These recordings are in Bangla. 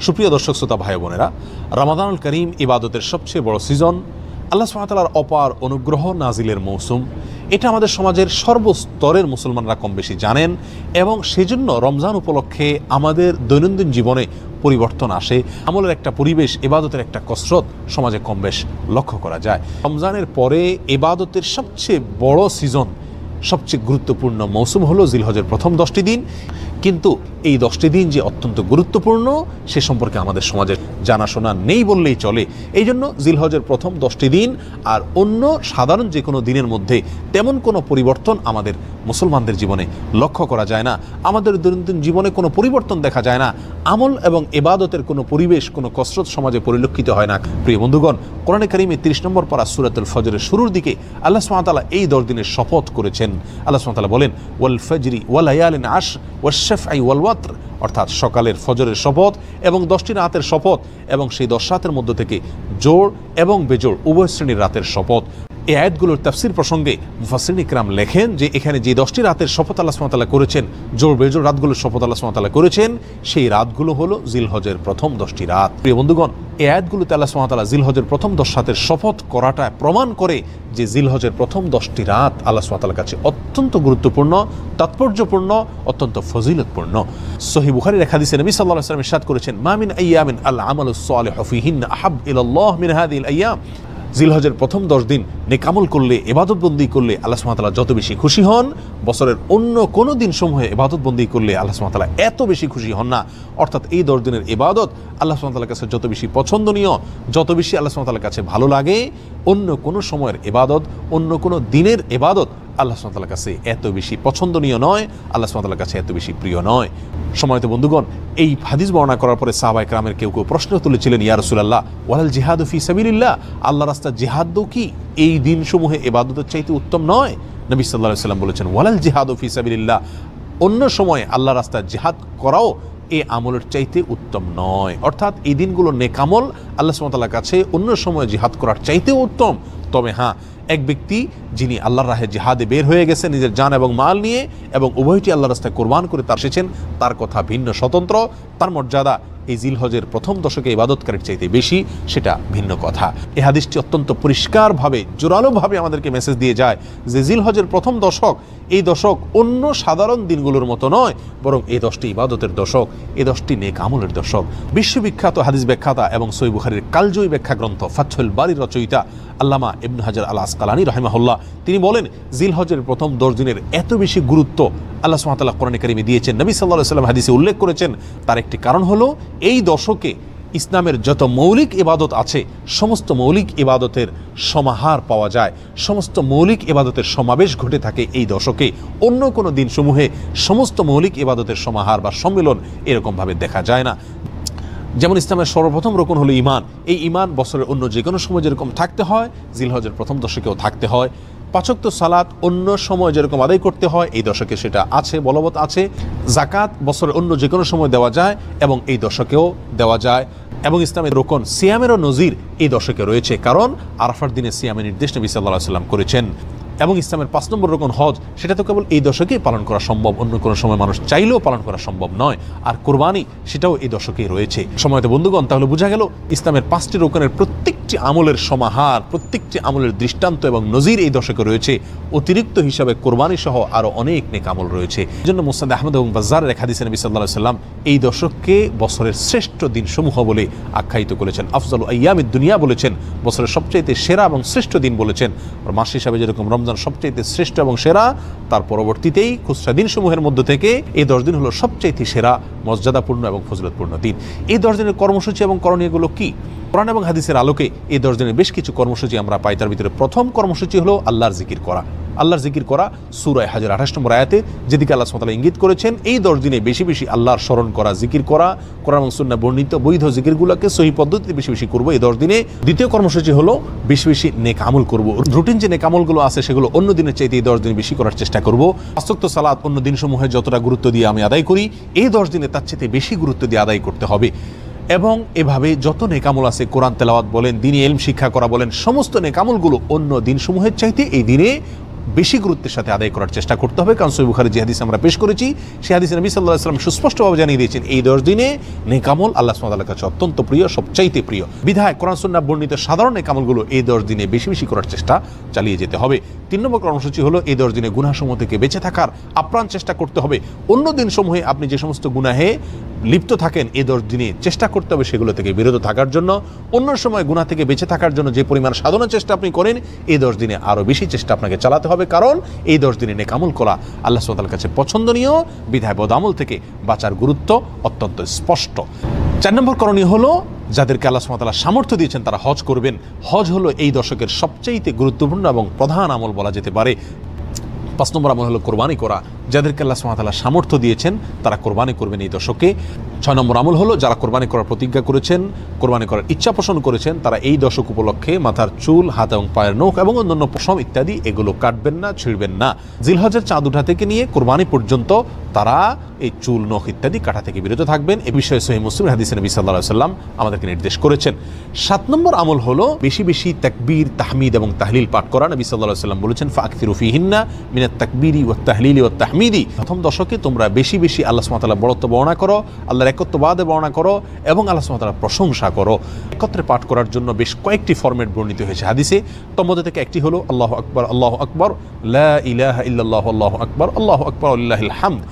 সুপ্রিয় দর্শক শ্রোতা ভাই বোনেরা, রমাদানুল করিম ইবাদতের সবচেয়ে বড় সিজন, আল্লাহ সুবহানাহু ওয়া তাআলার অপার অনুগ্রহ নাজিলের মৌসুম। এটা আমাদের সমাজের সর্বস্তরের মুসলমানরা কম বেশি জানেন এবং সেজন্য রমজান উপলক্ষে আমাদের দৈনন্দিন জীবনে পরিবর্তন আসে। আমলের একটা পরিবেশ, ইবাদতের একটা কসরত সমাজে কম বেশ লক্ষ্য করা যায়। রমজানের পরে ইবাদতের সবচেয়ে বড় সিজন, সবচেয়ে গুরুত্বপূর্ণ মৌসুম হলো জিলহজের প্রথম 10টি দিন। কিন্তু এই 10টি দিন যে অত্যন্ত গুরুত্বপূর্ণ সে সম্পর্কে আমাদের সমাজের জানাশোনা নেই বললেই চলে। এই জন্য জিলহজের প্রথম 10টি দিন আর অন্য সাধারণ যে কোনো দিনের মধ্যে তেমন কোনো পরিবর্তন আমাদের মুসলমানদের জীবনে লক্ষ্য করা যায় না। আমাদের দৈনন্দিন জীবনে কোনো পরিবর্তন দেখা যায় না। আমল এবং ইবাদতের কোনো পরিবেশ, কোনো কসরত সমাজে পরিলক্ষিত হয় না। প্রিয় বন্ধুগণ, কোরআনে কারিমে 30 নম্বর পারা সূরাতুল ফজরের শুরুর দিকে আল্লাহ সুবহানাহু ওয়া তাআলা এই 10 দিনের শপথ করেছেন। আল্লাহ সুবহানাহু ওয়া তাআলা বলেন, ওয়াল ফজরি ওয়া লায়ালিন আশর ওয়াশ শাফঈ ওয়াল ওয়াতর, অর্থাৎ সকালের ফজরের শপথ এবং 10টি রাতের শপথ এবং সেই 10 রাতের মধ্য থেকে জোড় এবং বেজোড় উভয় শ্রেণীর রাতের শপথ। এই আয়াতগুলোর তাফসীর প্রসঙ্গে মুফাসসিরিন ইকরাম লেখেন যে এখানে যে 10টি রাতের শপথ আল্লাহ সুবহানাহু ওয়া তাআলা করেছেন, জোড় বেজোড় রাতগুলোর শপথ আল্লাহ সুবহানাহু ওয়া তাআলা করেছেন, সেই রাতগুলো হলো জিলহজের প্রথম 10টি রাত। প্রিয় বন্ধুগণ, এই আয়াতগুলোতে আল্লাহ সুবহানাহু ওয়া তাআলা জিলহজের প্রথম 10 রাতের শপথ করাটা প্রমাণ করে যে জিলহজের প্রথম 10টি রাত আল্লাহ সুবহানাহু ওয়া তাআলার কাছে অত্যন্ত গুরুত্বপূর্ণ, তাৎপর্যপূর্ণ, অত্যন্ত ফজিলতপূর্ণ। সহিহ বুখারীর এক হাদিসে নবী সাল্লাল্লাহু আলাইহি ওয়াসাল্লাম ইরশাদ করেছেন, মা মিন আইয়ামিন আল আমালুস সালিহু ফিহিন্না আহাব ইলাল্লাহ মিন হাযিহিল আইয়াম। জিলহজের প্রথম 10 দিন নেকামল করলে, ইবাদতবন্দি করলে আল্লাহ সুবহানাহু ওয়া তাআলা যত বেশি খুশি হন, বছরের অন্য কোনো দিন সমূহে ইবাদতবন্দি করলে আল্লাহ সুবহানাহু ওয়া তাআলা এত বেশি খুশি হন না। অর্থাৎ এই 10 দিনের ইবাদত আল্লাহ সুবহানাহু ওয়া তাআলার কাছে যত বেশি পছন্দনীয়, যত বেশি আল্লাহ সুবহানাহু ওয়া তাআলার কাছে ভালো লাগে, অন্য কোনো সময়ের ইবাদত, অন্য কোনো দিনের ইবাদত আল্লাহ সুবহানাহু ওয়া তাআলার কাছে এত বেশি পছন্দনীয় নয়, আল্লাহ সুবহানাহু ওয়া তাআলার কাছে এত বেশি প্রিয় নয়। সম্মানিত বন্ধুগণ, এই হাদিস বর্ণনা করার পরে সাহাবায়ে কেরামের কেউ কেউ প্রশ্ন তুলেছিলেন, ইয়া রাসূলুল্লাহ ওয়ালাল জিহাদু ফি সাবিলিল্লাহ, আল্লাহর রাস্তায় জিহাদও কি এই দিনসমূহে ইবাদতের চাইতে উত্তম নয়? নবী সাল্লাল্লাহু আলাইহি ওয়াসাল্লাম বলেছেন, ওয়ালাল জিহাদু ফি সাবিলিল্লাহ, অন্য সময়ে আল্লাহর রাস্তায় জিহাদ করাও এই আমলের চাইতে উত্তম নয়। অর্থাৎ এই দিনগুলো নেকামল আল্লাহ সুবহানাহু ওয়া তাআলার কাছে অন্য সময় জিহাদ করার চাইতেও উত্তম। তবে হ্যাঁ, এক ব্যক্তি যিনি আল্লাহর রাহে জিহাদে বের হয়ে গেছেন নিজের জান এবং মাল নিয়ে এবং উভয়টি আল্লাহর রাস্তায় কোরবান করে তার এসেছেন, তার কথা ভিন্ন, স্বতন্ত্র। তার মর্যাদা এই জিলহজের প্রথম দশকে ইবাদতকারীর চাইতে বেশি, সেটা ভিন্ন কথা। এই হাদিসটি অত্যন্ত পরিষ্কারভাবে, জোরালোভাবে আমাদেরকে মেসেজ দিয়ে যায় যে জিলহজের প্রথম দশক, এই দশক অন্য সাধারণ দিনগুলোর মতো নয়, বরং এই 10টি ইবাদতের দশক, এই 10টি নেক আমলের দশক। বিশ্ববিখ্যাত হাদিস ব্যাখ্যাতা এবং সহিহ বুখারীর কালজয়ী ব্যাখ্যা গ্রন্থ ফাথহুল বারীর রচয়িতা আল্লামা ইবনে হাজার আল আসকালানী রাহিমাহুল্লাহ তিনি বলেন, জিলহজের প্রথম 10 দিনের এত বেশি গুরুত্ব আল্লাহ সুবহানাহু ওয়া তাআলা কোরআনে কারিমে দিয়েছেন, নবী সাল্লাল্লাহু আলাইহি ওয়াসাল্লাম হাদিসে উল্লেখ করেছেন। তার একটি কারণ হলো এই দশকে ইসলামের যত মৌলিক ইবাদত আছে সমস্ত মৌলিক ইবাদতের সমাহার পাওয়া যায়, সমস্ত মৌলিক ইবাদতের সমাবেশ ঘটে থাকে এই দশকে। অন্য কোনো দিনসমূহে সমস্ত মৌলিক ইবাদতের সমাহার বা সম্মেলন এরকমভাবে দেখা যায় না। যেমন ইসলামের সর্বপ্রথম রকম হলো ঈমান। এই ঈমান বছরের অন্য যে কোনো সময় যেরকম থাকতে হয়, জিলহজের প্রথম দশকেও থাকতে হয়। 5 ওয়াক্ত সালাত অন্য সময় যেরকম আদায় করতে হয় এই দশকে সেটা আছে, বলবৎ আছে। যাকাত বছরের অন্য যে কোনো সময় দেওয়া যায় এবং এই দশকেও দেওয়া যায়। এবং ইসলামের রোকন সিয়ামেরও নজির এই দশকে রয়েছে, কারণ আরাফার দিনে সিয়ামের নির্দেশ নবী সাল্লাল্লাহু আলাইহি ওয়াসাল্লাম করেছেন। এবং ইসলামের 5 নম্বর রকম হজ, সেটা তো কেবল এই দশকেই পালন করা সম্ভব, অন্য কোনো সময় মানুষ চাইলেও পালন করা সম্ভব নয়। আর কোরবানি, সেটাও এই দশকেই রয়েছে। সময়ত বন্ধুগণ, তাহলে বোঝা গেল ইসলামের 5টি রকমের প্রত্যেকটি আমলের সমাহার, প্রত্যেকটি আমলের দৃষ্টান্ত এবং নজির এই দশকে রয়েছে। অতিরিক্ত হিসাবে কোরবানি সহ আরও অনেক নেক আমল রয়েছে। এই জন্য মুসনাদ আহমদ এবং বাজ্জারের এক হাদিসে নবী সাল্লাল্লাহু আলাইহি ওয়াসাল্লাম এই দশককে বছরের শ্রেষ্ঠ দিনসমূহ বলে আখ্যায়িত করেছেন। আফজালু আইয়ামিদ দুনিয়া বলেছেন, বছরের সবচাইতে সেরা এবং শ্রেষ্ঠ দিন বলেছেন। আর মাস হিসাবে যেরকম রমজান সবচাইতে শ্রেষ্ঠ এবং সেরা, তার পরবর্তীতেই খুচরা দিনসমূহের মধ্য থেকে এই 10 দিন হলো সবচাইতে সেরা, মর্যাদাপূর্ণ এবং ফজিলতপূর্ণ দিন। এই 10 দিনের কর্মসূচি এবং করণীয়গুলো কি? কোরআন এবং হাদিসের আলোকে এই 10 দিনের বেশ কিছু কর্মসূচি আমরা পাই। তার ভিতরে প্রথম কর্মসূচি হলো আল্লাহর জিকির করা। আল্লাহর জিকির করা সূরা হজের 28 নম্বর আয়াতে যেদিকে আল্লাহ সুবহানাহু ওয়া তাআলা ইঙ্গিত করেছেন, এই 10 দিনে বেশি বেশি আল্লাহর স্মরণ করা, জিকির করা, কোরআন এবং সুন্নাহ বর্ণিত বৈধ জিকিরগুলোকে সহি পদ্ধতিতে বেশি বেশি করব এই 10 দিনে। দ্বিতীয় কর্মসূচি হলো বেশি বেশি নেক আমল করব। রুটিন যে নেক আমলগুলো আছে সেগুলো অন্য দিনের চাইতে এই 10 দিন বেশি করার চেষ্টা করব। 5 ওয়াক্ত সালাত অন্য দিনসমূহে যতটা গুরুত্ব দিয়ে আমি আদায় করি, এই 10 দিনে তার চাইতে বেশি গুরুত্ব দিয়ে আদায় করতে হবে। এবং এভাবে যত নেকামল আছে, কোরআন তেলাওয়াত বলেন, দ্বীনি ইলম শিক্ষা করা বলেন, সমস্ত নেকামলগুলো অন্য দিনসমূহের চাইতে এই দিনে বেশি গুরুত্বের সাথে আদায় করার চেষ্টা করতে হবে। কারণ সহিহ বুখারী যে হাদিস আমরা পেশ করেছি, সেই হাদিসে নবী সাল্লাল্লাহু আলাইহি ওয়াসাল্লাম সুস্পষ্টভাবে জানিয়ে দিয়েছেন এই 10 দিনে নেক আমল আল্লাহ সুবহানাহু ওয়া তাআলার কাছে অত্যন্ত প্রিয়, সবচাইতে প্রিয়। বিধায় কোরআন সুন্নাহ বর্ণিত সাধারণ নেক আমলগুলো এই 10 দিনে বেশি বেশি করার চেষ্টা চালিয়ে যেতে হবে। 3 নম্বর কর্মসূচি হলো এই 10 দিনে গুনাহসমূহ থেকে বেঁচে থাকার আপ্রাণ চেষ্টা করতে হবে। অন্য দিনসমূহে আপনি যে সমস্ত গুনাহে লিপ্ত থাকেন, এই 10 দিনে চেষ্টা করতে হবে সেগুলো থেকে বিরত থাকার জন্য। অন্য সময় গুনাহ থেকে বেঁচে থাকার জন্য যে পরিমাণ সাধনার চেষ্টা আপনি করেন, এই 10 দিনে আরও বেশি চেষ্টা আপনাকে চালাতে হবে। কারণ এই 10 দিনে নেক আমল করা আল্লাহ সুবহানাহু ওয়া তাআলার কাছে পছন্দনীয়, বিধায় বদ আমল থেকে বাঁচার গুরুত্ব অত্যন্ত স্পষ্ট। 4 নম্বর করণীয় হলো যাদেরকে আল্লাহ সুবহানাহু ওয়া তাআলা সামর্থ্য দিয়েছেন তারা হজ করবেন। হজ হলো এই দশকের সবচাইতে গুরুত্বপূর্ণ এবং প্রধান আমল বলা যেতে পারে। 5 নম্বর আমল হলো কোরবানি করা। যাদেরকে আল্লাহ সুবহানাহু ওয়া তাআলা সামর্থ্য দিয়েছেন তারা কোরবানি করবেন এই দশকে। 6 নম্বর আমল হলো যারা কোরবানি করার প্রতিজ্ঞা করেছেন, কোরবানি করার ইচ্ছা পোষণ করেছেন, তারা এই দশক উপলক্ষে মাথার চুল, হাত এবং পায়ের নখ এবং অন্যান্য পশম ইত্যাদি এগুলো কাটবেন না, ছিঁড়বেন না। জিলহজের চাঁদ ওঠা থেকে নিয়ে কোরবানি পর্যন্ত তারা এই চুল, নখ ইত্যাদি কাটা থেকে বিরত থাকবেন। এ বিষয়ে সহিহ মুসলিম হাদিসে নবী সাল্লাল্লাহু আলাইহি ওয়াসাল্লাম আমাদেরকে নির্দেশ করেছেন। 7 নম্বর আমল হলো বেশি বেশি তাকবীর, তাহমিদ এবং তাহলিল পাঠ করা। নবী সাল্লাল্লাহু আলাইহি ওয়াসাল্লাম বলেছেন, ফাকসিরু ফিহিন্না মিনাত তাকবীরি ওয়াত তাহলিলি ওয়াত তাহমিদি। প্রথম দশকে তোমরা বেশি বেশি আল্লাহ সুবহানাহু ওয়া তাআলার বড়ত্ব বর্ণনা করো, আল্লাহর একত্ববাদে বর্ণনা করো এবং আল্লাহ সুবহানাহু ওয়া তাআলার প্রশংসা করো। একত্রে পাঠ করার জন্য বেশ কয়েকটি ফরম্যাট বর্ণিত হয়েছে হাদিসে। তোর মধ্যে থেকে একটি হলো আল্লাহু আকবার, আল্লাহু আকবার, লা ইলাহা ইল্লাল্লাহু, আল্লাহু আকবার, আল্লাহু আকবার, লিল্লাহিল হামদ।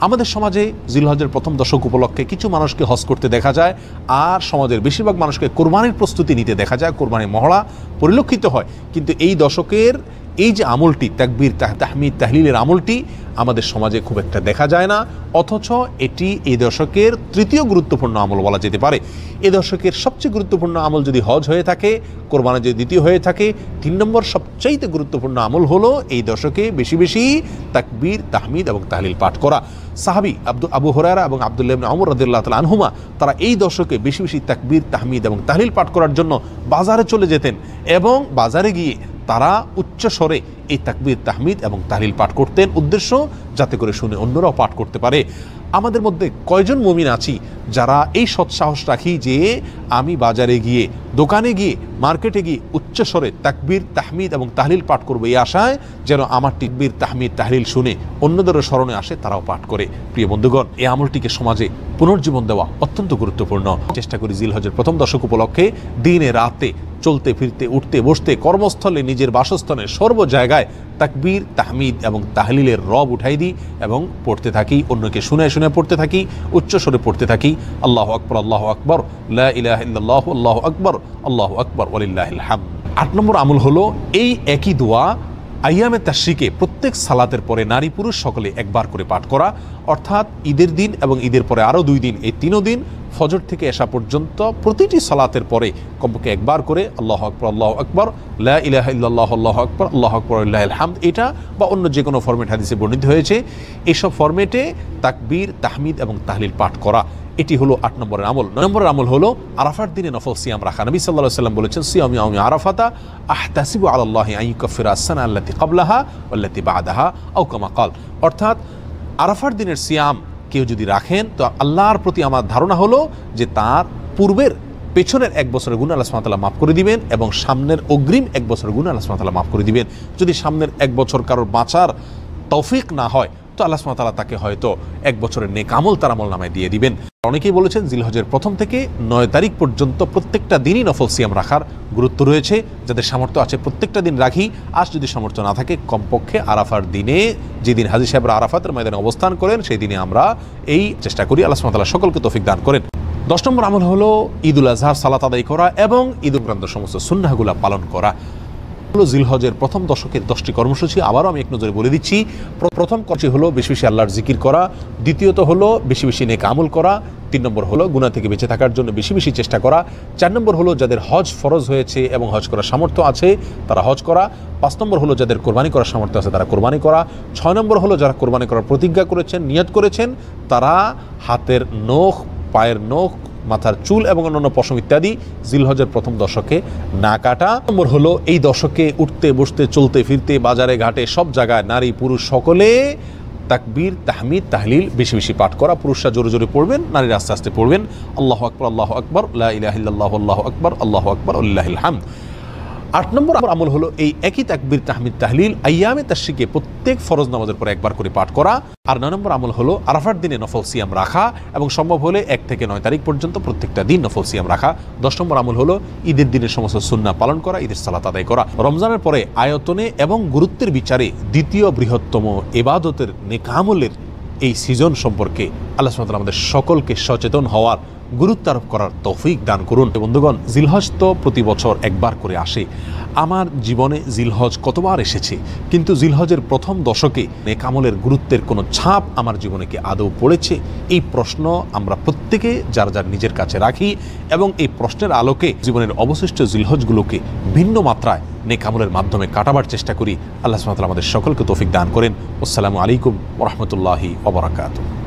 আমাদের সমাজে জিলহজের প্রথম দশক উপলক্ষে কিছু মানুষকে হজ করতে দেখা যায়, আর সমাজের বেশিরভাগ মানুষকে কোরবানির প্রস্তুতি নিতে দেখা যায়, কোরবানির মহড়া পরিলক্ষিত হয়। কিন্তু এই দশকের এই যে আমলটি, তাকবীর, তাহমিদ, তাহলিলের আমলটি আমাদের সমাজে খুব একটা দেখা যায় না, অথচ এটি এই দশকের তৃতীয় গুরুত্বপূর্ণ আমল বলা যেতে পারে। এই দশকের সবচেয়ে গুরুত্বপূর্ণ আমল যদি হজ হয়ে থাকে, কোরবানি যদি দ্বিতীয় হয়ে থাকে, 3 নম্বর সবচাইতে গুরুত্বপূর্ণ আমল হলো এই দশকে বেশি বেশি তাকবীর, তাহমিদ এবং তাহলিল পাঠ করা। সাহাবী আবু হুরায়রা এবং আব্দুল্লাহ ইবনে ওমর রাদিয়াল্লাহু তাআলা আনহুমা তারা এই দশকে বেশি বেশি তাকবীর, তাহমিদ এবং তাহলিল পাঠ করার জন্য বাজারে চলে যেতেন এবং বাজারে গিয়ে তারা উচ্চ স্বরে এই তাকবীর, তাহমিদ এবং তাহলিল পাঠ করতেন, উদ্দেশ্য যাতে করে শুনে অন্যরাও পাঠ করতে পারে। আমাদের মধ্যে কয়জন মুমিন আছি যারা এই সৎসাহস রাখি যে আমি বাজারে গিয়ে, দোকানে গিয়ে, মার্কেটে গিয়ে উচ্চ স্বরে তাকবীর, তাহমিদ এবং তাহলিল পাঠ করবো, এই আশায় যেন আমার তাকবীর, তাহমিদ, তাহলিল শুনে অন্যদেরও স্মরণে আসে, তারাও পাঠ করে। প্রিয় বন্ধুগণ, এই আমলটিকে সমাজে পুনর্জীবন দেওয়া অত্যন্ত গুরুত্বপূর্ণ। চেষ্টা করি জিলহজের প্রথম দশক উপলক্ষে দিনে রাতে চলতে ফিরতে, উঠতে বসতে, কর্মস্থলে, নিজের বাসস্থানে, সর্ব জায়গায় তাকবীর, তাহমিদ এবং তাহলিলের রব উঠাই দিই এবং পড়তে থাকি, অন্যকে শুনে শুনে পড়তে থাকি, উচ্চ স্বরে পড়তে থাকি। আল্লাহু আকবার, আল্লাহু আকবার, লা ইলাহা ইল্লাল্লাহু, আল্লাহু আকবার, আল্লাহু আকবার, ওয়ালিল্লাহিল হামদ। 8 নম্বর আমল হলো এই একই দোয়া আইয়ামে তাশরিকে প্রত্যেক সালাতের পরে নারী পুরুষ সকলে একবার করে পাঠ করা। অর্থাৎ ঈদের দিন এবং ঈদের পরে আরও 2 দিন, এই 3 দিন ফজর থেকে এশা পর্যন্ত প্রতিটি সালাতের পরে কমপক্ষে একবার করে আল্লাহু আকবার, আল্লাহু আকবার, লা ইলাহা ইল্লাল্লাহু, আল্লাহু আকবার, আল্লাহু আকবার, লিল্লাহিল হামদ, এটা বা অন্য যে কোনো ফরম্যাট হাদিসে বর্ণিত হয়েছে, এইসব ফরম্যাটে তাকবীর, তাহমিদ এবং তাহলিল পাঠ করা, এটি হলো 8 নম্বরের আমল। 9 নম্বরের আমল হলো আরাফার দিনে নফল সিয়াম রাখা। নবী সাল্লাল্লাহু আলাইহি ওয়াসাল্লাম বলেছেন, সিয়ামু ইয়াউমি আরাফাতা আহতাসিবু আলাল্লাহি আন ইউকাফিরা আস-সানা আল্লাতী ক্বাবলাহা ওয়াল্লাতী বা'দাহা আও কামা ক্বাল। অর্থাৎ আরাফার দিনের সিয়াম কেউ যদি রাখেন তো আল্লাহর প্রতি আমার ধারণা হলো যে তার পূর্বের, পেছনের 1 বছরের গুনাহ আল্লাহ সুবহানাহু ওয়া তাআলা মাফ করে দিবেন এবং সামনের অগ্রিম 1 বছরের গুনাহ আল্লাহ সুবহানাহু ওয়া তাআলা মাফ করে দিবেন। যদি সামনের 1 বছর কারোর বাঁচার তৌফিক না হয় তো আল্লাহ সুবহানাহু ওয়া তাআলা তাকে হয়তো 1 বছরের নেক আমল তার আমলনামায় দিয়ে দিবেন। অনেকেই বলেছেন জিলহজের 1 থেকে 9 তারিখ পর্যন্ত প্রত্যেকটা দিনই নফল সিয়াম রাখার গুরুত্ব রয়েছে। যাদের সামর্থ্য আছে প্রত্যেকটা দিন রাখি, আর যদি সামর্থ্য না থাকে কমপক্ষে আরাফার দিনে, যেদিন হাজী সাহেবরা আরাফাতের ময়দানে অবস্থান করেন সেই দিনে আমরা এই চেষ্টা করি। আল্লাহ সুবহানাহু ওয়া তাআলা সকলকে তৌফিক দান করেন। 10 নম্বর আমল হলো ঈদুল আজহার সালাত আদায় করা এবং ঈদ উপরান্ত সমস্ত সুন্নাহগুলো পালন করা। জিলহজের প্রথম দশকের 10টি কর্মসূচি আবারও আমি এক নজরে বলে দিচ্ছি। প্রথম কাজটি হলো বেশি বেশি আল্লাহর জিকির করা, দ্বিতীয়ত হলো বেশি বেশি নেক আমল করা, 3 নম্বর হলো গুনাহ থেকে বেঁচে থাকার জন্য বেশি বেশি চেষ্টা করা, 4 নম্বর হলো যাদের হজ ফরজ হয়েছে এবং হজ করার সামর্থ্য আছে তারা হজ করা, 5 নম্বর হলো যাদের কোরবানি করার সামর্থ্য আছে তারা কোরবানি করা, 6 নম্বর হলো যারা কোরবানি করার প্রতিজ্ঞা করেছেন, নিয়ত করেছেন, তারা হাতের নখ, পায়ের নখ, মাথার চুল এবং অন্যান্য পশম ইত্যাদি জিলহজের প্রথম দশকে না কাটা। নম্বর হলো এই দশকে উঠতে বসতে, চলতে ফিরতে, বাজারে ঘাটে সব জায়গায় নারী পুরুষ সকলে তাকবীর, তাহমিদ, তাহলিল বেশি বেশি পাঠ করা। পুরুষরা জোরে জোরে পড়বেন, নারীরা আস্তে আস্তে পড়বেন। আল্লাহু আকবার, আল্লাহু আকবার, লা ইলাহা ইল্লাল্লাহু, আল্লাহু আকবার, আল্লাহু আকবার, লিল্লাহিল হামদ। 8 নম্বর আমল হলো এই একই তাকবীর তাহমিদ তাহলিল আইয়ামে তাশরিকে প্রত্যেক ফরজ নামাজের পরে একবার করে পাঠ করা। আর 9 নম্বর আমল হলো আরাফার দিনে নফল সিয়াম রাখা এবং সম্ভব হলে 1 থেকে 9 তারিখ পর্যন্ত প্রত্যেকটা দিন নফল সিয়াম রাখা। 10 নম্বর আমল হলো ঈদের দিনের সমস্ত সুন্নাহ পালন করা, ঈদের সালাত আদায় করা। রমজানের পরে আয়তনে এবং গুরুত্বের বিচারে দ্বিতীয় বৃহত্তম ইবাদতের নেক আমলের এই সিজন সম্পর্কে আল্লাহ সুবহানাহু ওয়া তাআলা আমাদের সকলকে সচেতন হওয়ার, গুরুত্ব আরোপ করার তৌফিক দান করুন। বন্ধুগণ, জিলহজ তো প্রতি বছর একবার করে আসে। আমার জীবনে জিলহজ কতবার এসেছে, কিন্তু জিলহজের প্রথম দশকে নেক আমলের গুরুত্বের কোনো ছাপ আমার জীবনে কি আদৌ পড়েছে? এই প্রশ্ন আমরা প্রত্যেকে যার যার নিজের কাছে রাখি এবং এই প্রশ্নের আলোকে জীবনের অবশিষ্ট জিলহজগুলোকে ভিন্ন মাত্রায় নেক আমলের মাধ্যমে কাটাবার চেষ্টা করি। আল্লাহ সুবহানাহু ওয়া তাআলা আমাদের সকলকে তৌফিক দান করেন। আসসালামু আলাইকুম ওয়া রাহমাতুল্লাহি ওয়া বারাকাতুহু।